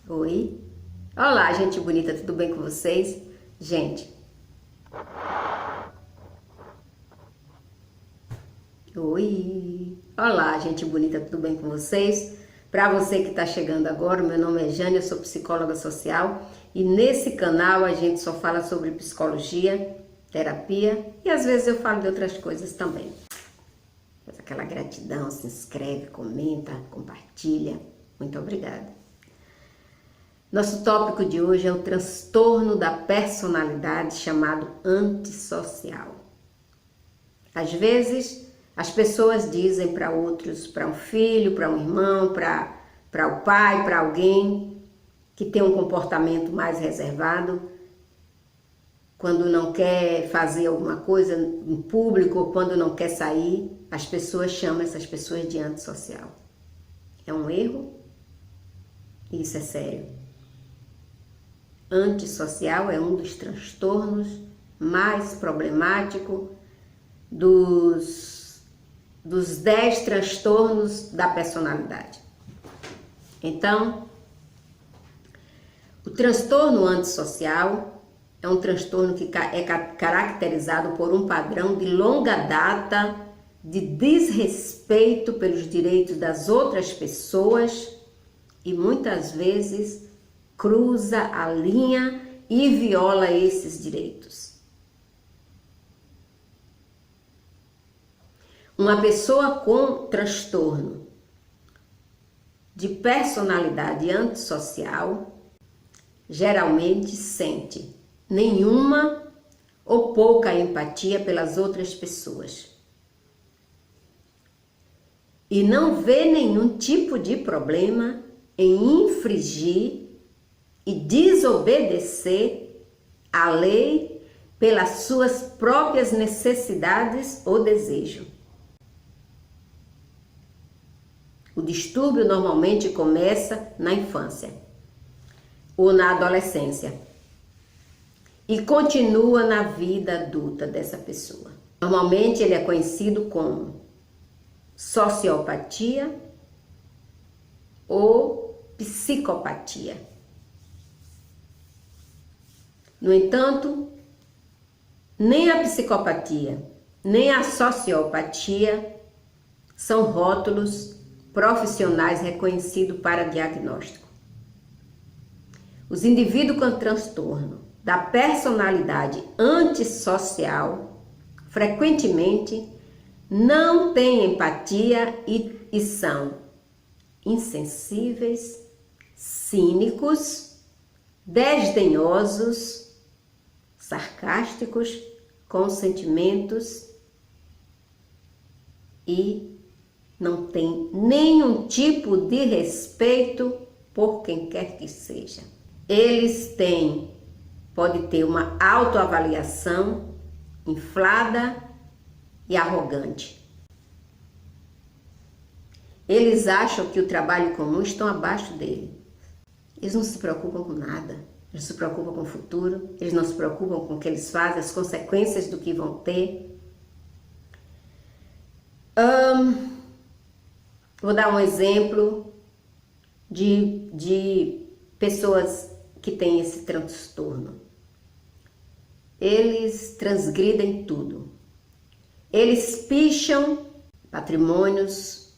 Oi? Olá, gente bonita, tudo bem com vocês? Gente, oi! Olá, gente bonita, tudo bem com vocês? Para você que está chegando agora, meu nome é Jane, eu sou psicóloga social e nesse canal a gente só fala sobre psicologia, terapia e às vezes eu falo de outras coisas também. Faz aquela gratidão, se inscreve, comenta, compartilha. Muito obrigada. Nosso tópico de hoje é o transtorno da personalidade chamado antissocial. Às vezes, as pessoas dizem para outros, para um filho, para um irmão, para o pai, para alguém que tem um comportamento mais reservado, quando não quer fazer alguma coisa em público ou quando não quer sair, as pessoas chamam essas pessoas de antissocial. É um erro? Isso é sério. Antissocial é um dos transtornos mais problemáticos dos 10 transtornos da personalidade. Então, o transtorno antissocial é um transtorno que é caracterizado por um padrão de longa data de desrespeito pelos direitos das outras pessoas e muitas vezes cruza a linha e viola esses direitos. Uma pessoa com transtorno de personalidade antissocial geralmente sente nenhuma ou pouca empatia pelas outras pessoas e não vê nenhum tipo de problema em infringir e desobedecer à lei pelas suas próprias necessidades ou desejo. O distúrbio normalmente começa na infância ou na adolescência e continua na vida adulta dessa pessoa. Normalmente ele é conhecido como sociopatia ou psicopatia. No entanto, nem a psicopatia, nem a sociopatia são rótulos profissionais reconhecidos para diagnóstico. Os indivíduos com transtorno da personalidade antissocial frequentemente não têm empatia e são insensíveis, cínicos, desdenhosos, sarcásticos, com sentimentos e não tem nenhum tipo de respeito por quem quer que seja. Eles pode ter uma autoavaliação inflada e arrogante. Eles acham que o trabalho comum estão abaixo dele. Eles não se preocupam com nada. Eles se preocupam com o futuro, eles não se preocupam com o que eles fazem, as consequências do que vão ter. Vou dar um exemplo de pessoas que têm esse transtorno. Eles transgridem tudo. Eles picham patrimônios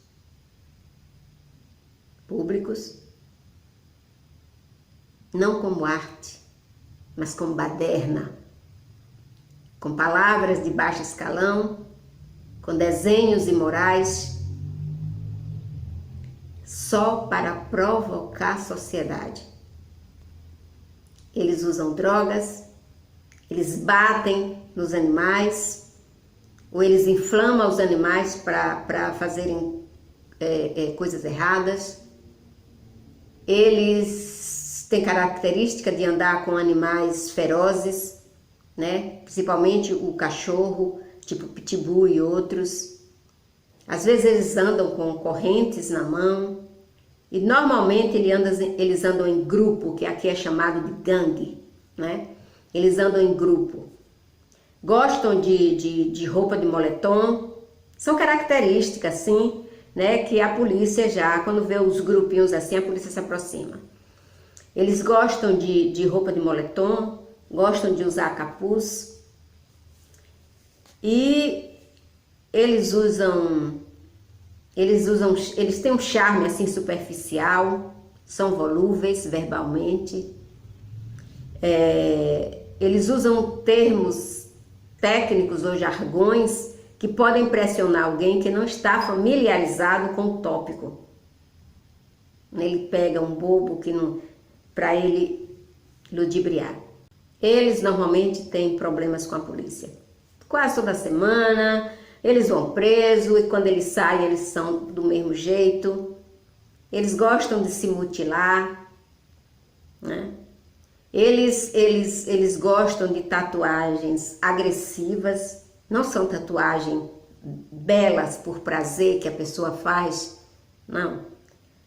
públicos, não como arte, mas como baderna, com palavras de baixo escalão, com desenhos imorais, só para provocar a sociedade. Eles usam drogas, eles batem nos animais, ou eles inflamam os animais para fazerem coisas erradas. Eles têm característica de andar com animais ferozes, né? Principalmente o cachorro, tipo pitbull e outros. Às vezes eles andam com correntes na mão e normalmente eles andam em grupo, que aqui é chamado de gangue, né? Eles andam em grupo. Gostam de roupa de moletom, são características assim, né? Que a polícia já, quando vê os grupinhos assim, a polícia se aproxima. Eles gostam de roupa de moletom, gostam de usar capuz e eles têm um charme assim superficial, são volúveis verbalmente, eles usam termos técnicos ou jargões que podem impressionar alguém que não está familiarizado com o tópico. Ele pega um bobo que não, para ele ludibriar. Eles normalmente têm problemas com a polícia. Quase toda semana eles vão presos e quando eles saem eles são do mesmo jeito. Eles gostam de se mutilar, né? Eles gostam de tatuagens agressivas. Não são tatuagens belas por prazer que a pessoa faz, não.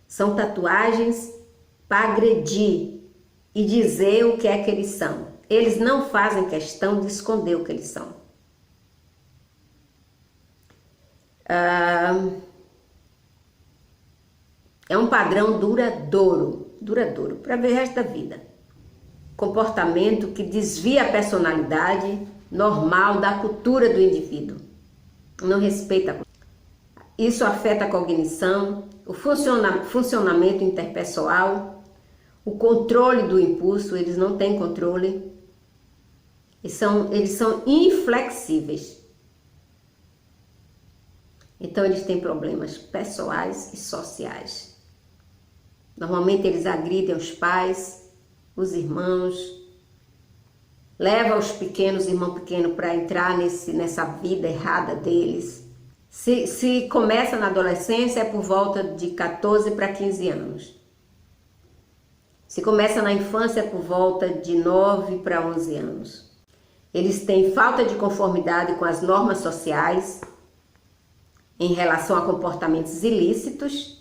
São tatuagens para agredir e dizer o que é que eles são. Eles não fazem questão de esconder o que eles são. É um padrão duradouro para ver o resto da vida. Comportamento que desvia a personalidade normal da cultura do indivíduo. Não respeita a cultura. Isso afeta a cognição, o funcionamento interpessoal, o controle do impulso. Eles não têm controle. Eles são inflexíveis. Então eles têm problemas pessoais e sociais. Normalmente eles agridem os pais, os irmãos, levam os irmãos pequenos para entrar nessa vida errada deles. Se começa na adolescência é por volta de 14 para 15 anos. Se começa na infância é por volta de 9 para 11 anos. Eles têm falta de conformidade com as normas sociais em relação a comportamentos ilícitos,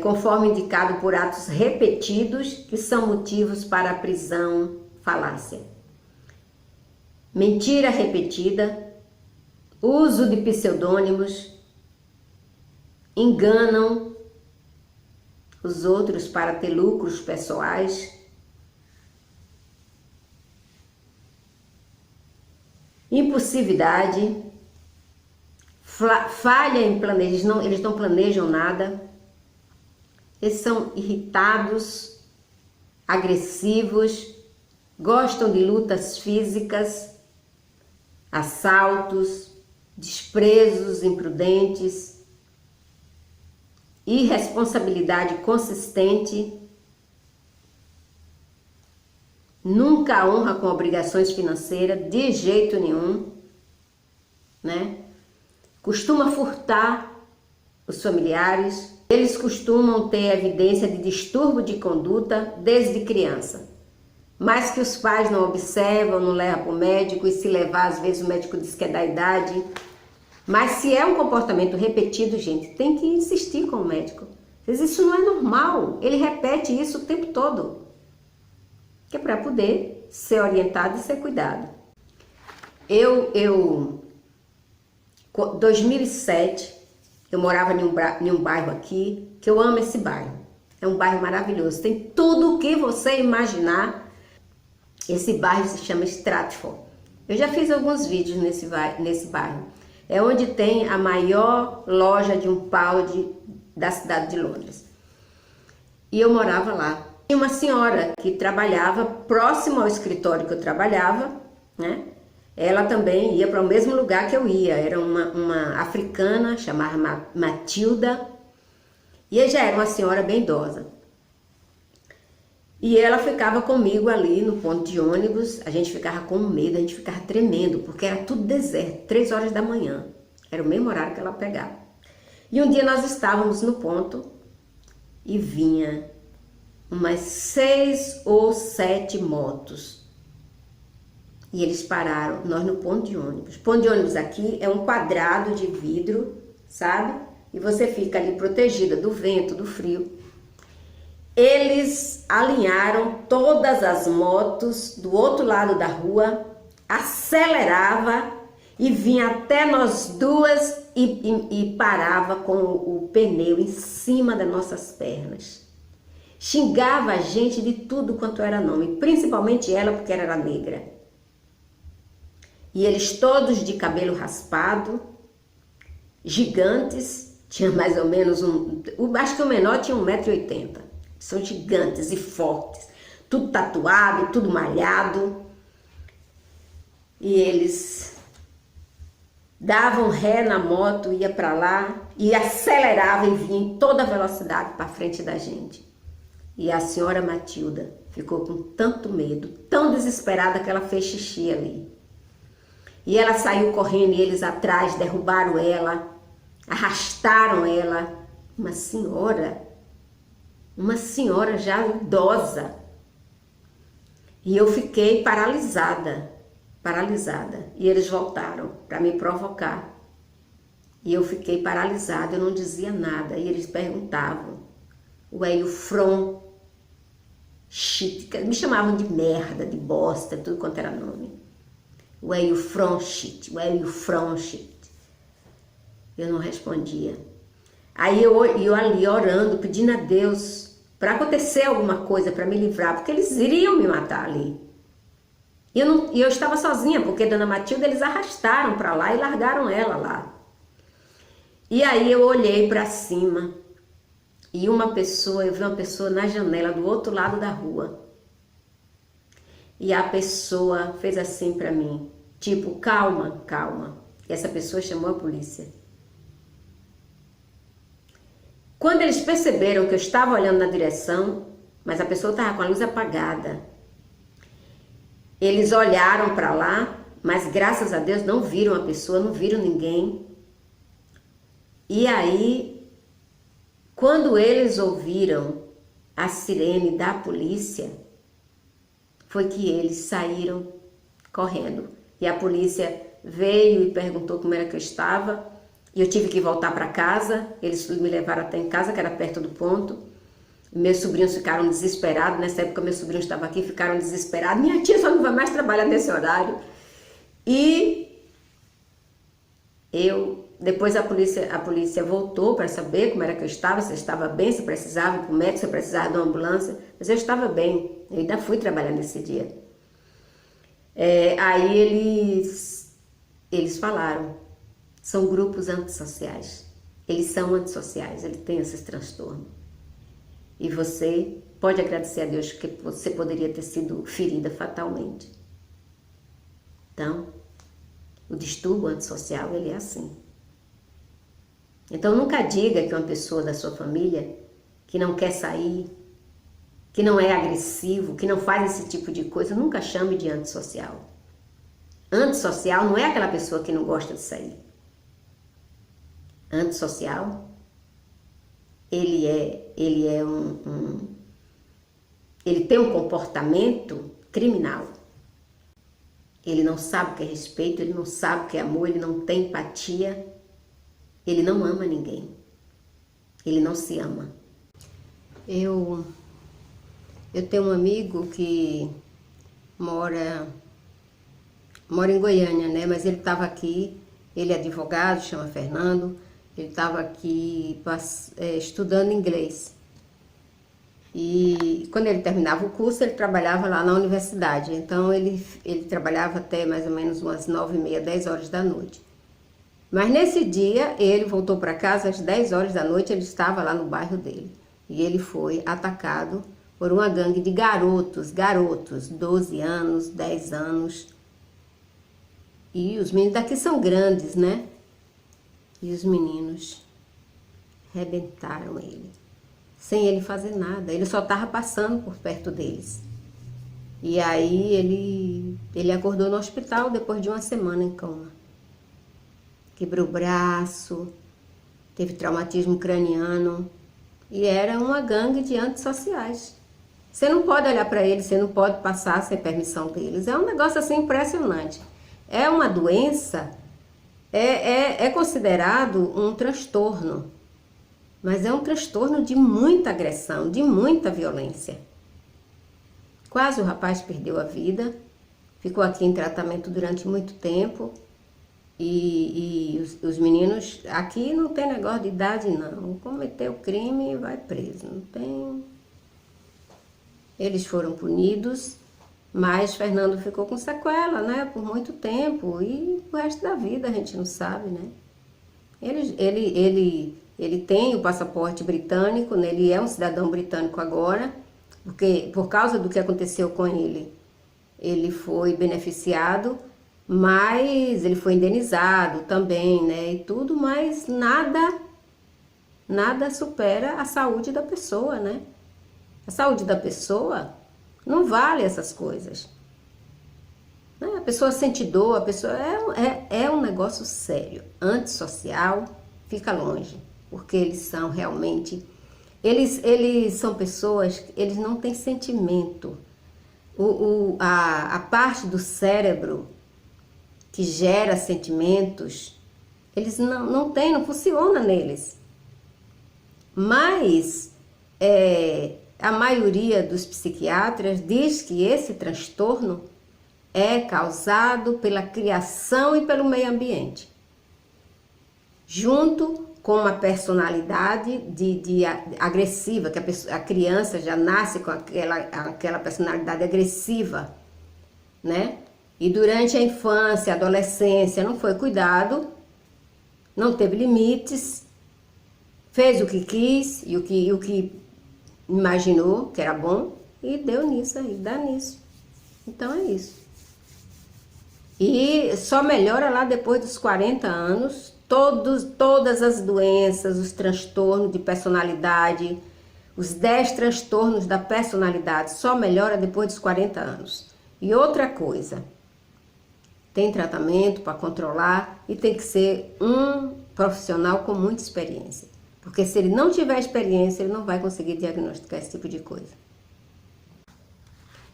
conforme indicado por atos repetidos que são motivos para a prisão, falácia. Mentira repetida, uso de pseudônimos, enganam os outros para ter lucros pessoais, impulsividade, falha em planejar, eles não planejam nada, eles são irritados, agressivos, gostam de lutas físicas, assaltos, desprezos imprudentes, irresponsabilidade consistente, nunca honra com obrigações financeiras, de jeito nenhum, né? Costuma furtar os familiares. Eles costumam ter evidência de distúrbio de conduta desde criança, mas que os pais não observam, não levam para o médico, e se levar, às vezes o médico diz que é da idade. Mas se é um comportamento repetido, gente, tem que insistir com o médico. Às vezes isso não é normal, ele repete isso o tempo todo, que é para poder ser orientado e ser cuidado. 2007, eu morava em um bairro aqui, que eu amo esse bairro. É um bairro maravilhoso, tem tudo o que você imaginar. Esse bairro se chama Stratford. Eu já fiz alguns vídeos nesse bairro. É onde tem a maior loja de um pau da cidade de Londres. E eu morava lá. Tinha uma senhora que trabalhava próximo ao escritório que eu trabalhava, né? Ela também ia para o mesmo lugar que eu ia. Era uma africana, chamada Matilda. E já era uma senhora bem idosa. E ela ficava comigo ali no ponto de ônibus. A gente ficava com medo, a gente ficava tremendo, porque era tudo deserto, 3 horas da manhã. Era o mesmo horário que ela pegava. E um dia nós estávamos no ponto e vinha umas 6 ou 7 motos. E eles pararam, nós no ponto de ônibus. Ponto de ônibus aqui é um quadrado de vidro, sabe? E você fica ali protegida do vento, do frio. Eles alinharam todas as motos do outro lado da rua, acelerava e vinha até nós duas e parava com o pneu em cima das nossas pernas. Xingava a gente de tudo quanto era nome, principalmente ela, porque ela era negra. E eles todos de cabelo raspado, gigantes, tinha mais ou menos acho que o menor tinha 1,80 m. São gigantes e fortes, tudo tatuado, tudo malhado. E eles davam ré na moto, ia para lá e acelerava e vinha em toda velocidade para frente da gente. E a senhora Matilda ficou com tanto medo, tão desesperada que ela fez xixi ali. E ela saiu correndo e eles atrás derrubaram ela, arrastaram ela. Uma senhora já idosa. E eu fiquei paralisada. E eles voltaram para me provocar. E eu fiquei paralisada, eu não dizia nada. E eles perguntavam, ué, e o front shit, me chamavam de merda, de bosta, tudo quanto era nome. Ué, e o front shit, ué, e o front shit. Eu não respondia. Aí eu ali orando, pedindo a Deus para acontecer alguma coisa, para me livrar, porque eles iriam me matar ali. E eu estava sozinha, porque Dona Matilda eles arrastaram para lá e largaram ela lá. E aí eu olhei para cima e eu vi uma pessoa na janela do outro lado da rua. E a pessoa fez assim para mim, tipo, calma, calma. E essa pessoa chamou a polícia. Quando eles perceberam que eu estava olhando na direção, mas a pessoa estava com a luz apagada, eles olharam para lá, mas graças a Deus não viram a pessoa, não viram ninguém. E aí, quando eles ouviram a sirene da polícia, foi que eles saíram correndo. E a polícia veio e perguntou como era que eu estava. E eu tive que voltar para casa. Eles me levaram até em casa, que era perto do ponto. Meus sobrinhos ficaram desesperados. Nessa época, meus sobrinhos estavam aqui, ficaram desesperados. Minha tia só não vai mais trabalhar nesse horário. E depois a polícia voltou para saber como era que eu estava, se eu estava bem, se precisava ir para o médico, se eu precisava de uma ambulância. Mas eu estava bem, eu ainda fui trabalhar nesse dia. Aí eles falaram, são grupos antissociais. Eles são antissociais, eles têm esses transtornos. E você pode agradecer a Deus que você poderia ter sido ferida fatalmente. Então, o distúrbio antissocial, ele é assim. Então, nunca diga que uma pessoa da sua família que não quer sair, que não é agressivo, que não faz esse tipo de coisa, nunca chame de antissocial. Antissocial não é aquela pessoa que não gosta de sair. Antissocial, ele tem um comportamento criminal. Ele não sabe o que é respeito, ele não sabe o que é amor, ele não tem empatia, ele não ama ninguém, ele não se ama. Eu tenho um amigo que mora em Goiânia, né? Mas ele estava aqui, ele é advogado, chama Fernando, ele estava aqui estudando inglês. E quando ele terminava o curso, ele trabalhava lá na universidade. Então ele trabalhava até mais ou menos umas 9h30, 10 horas da noite. Mas nesse dia, ele voltou para casa às 10 horas da noite, ele estava lá no bairro dele. E ele foi atacado por uma gangue de garotos, 12 anos, 10 anos. E os meninos daqui são grandes, né? E os meninos arrebentaram ele, sem ele fazer nada. Ele só estava passando por perto deles. E aí ele acordou no hospital depois de uma semana em coma. Quebrou o braço, teve traumatismo craniano. E era uma gangue de antissociais. Você não pode olhar para eles, você não pode passar sem permissão deles. É um negócio assim impressionante. É uma doença, é considerado um transtorno. Mas é um transtorno de muita agressão, de muita violência. Quase o rapaz perdeu a vida, ficou aqui em tratamento durante muito tempo. E os meninos, aqui não tem negócio de idade não, cometeu crime e vai preso, não tem... Eles foram punidos, mas Fernando ficou com sequela, né, por muito tempo, e o resto da vida a gente não sabe, né. Ele tem o passaporte britânico, né, ele é um cidadão britânico agora, porque por causa do que aconteceu com ele, ele foi beneficiado, mas ele foi indenizado também, né, e tudo, mas nada supera a saúde da pessoa, né. A saúde da pessoa não vale essas coisas. Né? A pessoa sente dor, a pessoa é um negócio sério. Antissocial, fica longe, porque eles são realmente... Eles são pessoas, eles não têm sentimento. A parte do cérebro que gera sentimentos, eles não têm, não funciona neles. Mas a maioria dos psiquiatras diz que esse transtorno é causado pela criação e pelo meio ambiente, junto com uma personalidade agressiva, que a criança já nasce com aquela personalidade agressiva, né? E durante a infância, a adolescência, não foi cuidado, não teve limites, fez o que quis e o que imaginou que era bom e deu nisso aí, dá nisso. Então é isso. E só melhora lá depois dos 40 anos, todas as doenças, os transtornos de personalidade, os 10 transtornos da personalidade, só melhora depois dos 40 anos. E outra coisa, tem tratamento para controlar e tem que ser um profissional com muita experiência. Porque se ele não tiver experiência, ele não vai conseguir diagnosticar esse tipo de coisa.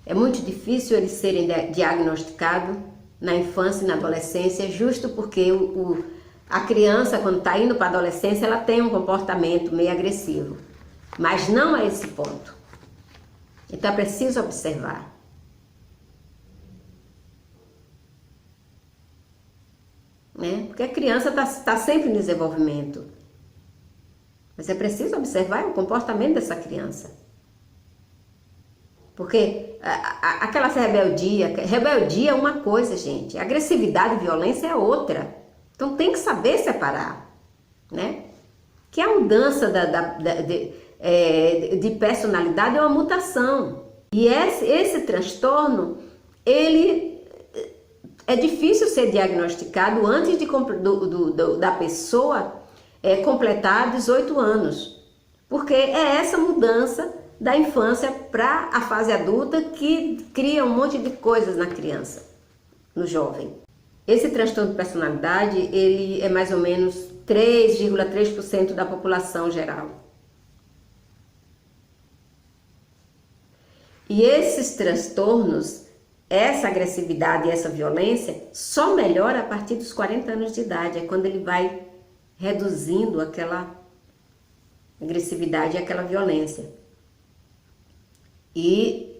É muito difícil eles serem diagnosticados na infância e na adolescência, justo porque a criança, quando está indo para a adolescência, ela tem um comportamento meio agressivo. Mas não a esse ponto. Então é preciso observar. Né? Porque a criança está sempre em desenvolvimento. Mas é preciso observar o comportamento dessa criança. Porque aquela rebeldia é uma coisa, gente. Agressividade e violência é outra. Então tem que saber separar, né? Que a mudança de personalidade é uma mutação. E esse transtorno, ele é difícil ser diagnosticado antes da pessoa completar 18 anos. Porque é essa mudança da infância para a fase adulta que cria um monte de coisas na criança, no jovem. Esse transtorno de personalidade, ele é mais ou menos 3,3% da população geral. E esses transtornos, essa agressividade e essa violência, só melhora a partir dos 40 anos de idade, é quando ele vai reduzindo aquela agressividade e aquela violência. E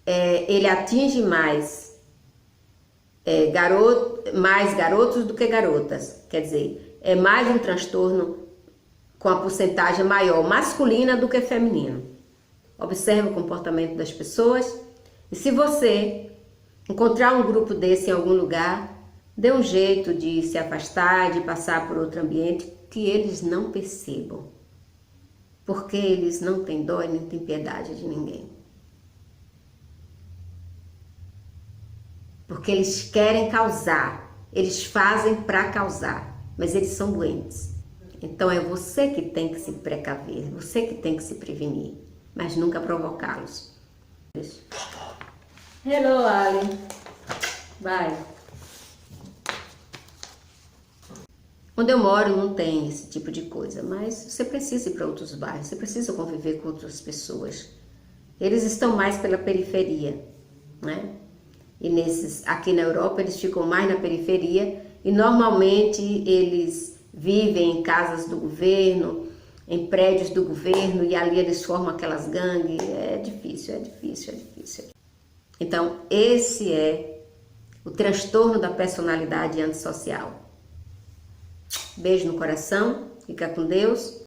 ele atinge mais garotos do que garotas. Quer dizer, é mais um transtorno com a porcentagem maior masculina do que feminino. Observe o comportamento das pessoas e se você encontrar um grupo desse em algum lugar, dê um jeito de se afastar, de passar por outro ambiente que eles não percebam. Porque eles não têm dó e nem têm piedade de ninguém. Porque eles querem causar, eles fazem para causar, mas eles são doentes. Então é você que tem que se precaver, você que tem que se prevenir, mas nunca provocá-los. Hello, Ali. Bye. Onde eu moro não tem esse tipo de coisa, mas você precisa ir para outros bairros, você precisa conviver com outras pessoas. Eles estão mais pela periferia, né? E aqui na Europa eles ficam mais na periferia e normalmente eles vivem em casas do governo, em prédios do governo e ali eles formam aquelas gangues. É difícil. Então esse é o transtorno da personalidade antissocial. Beijo no coração, fica com Deus.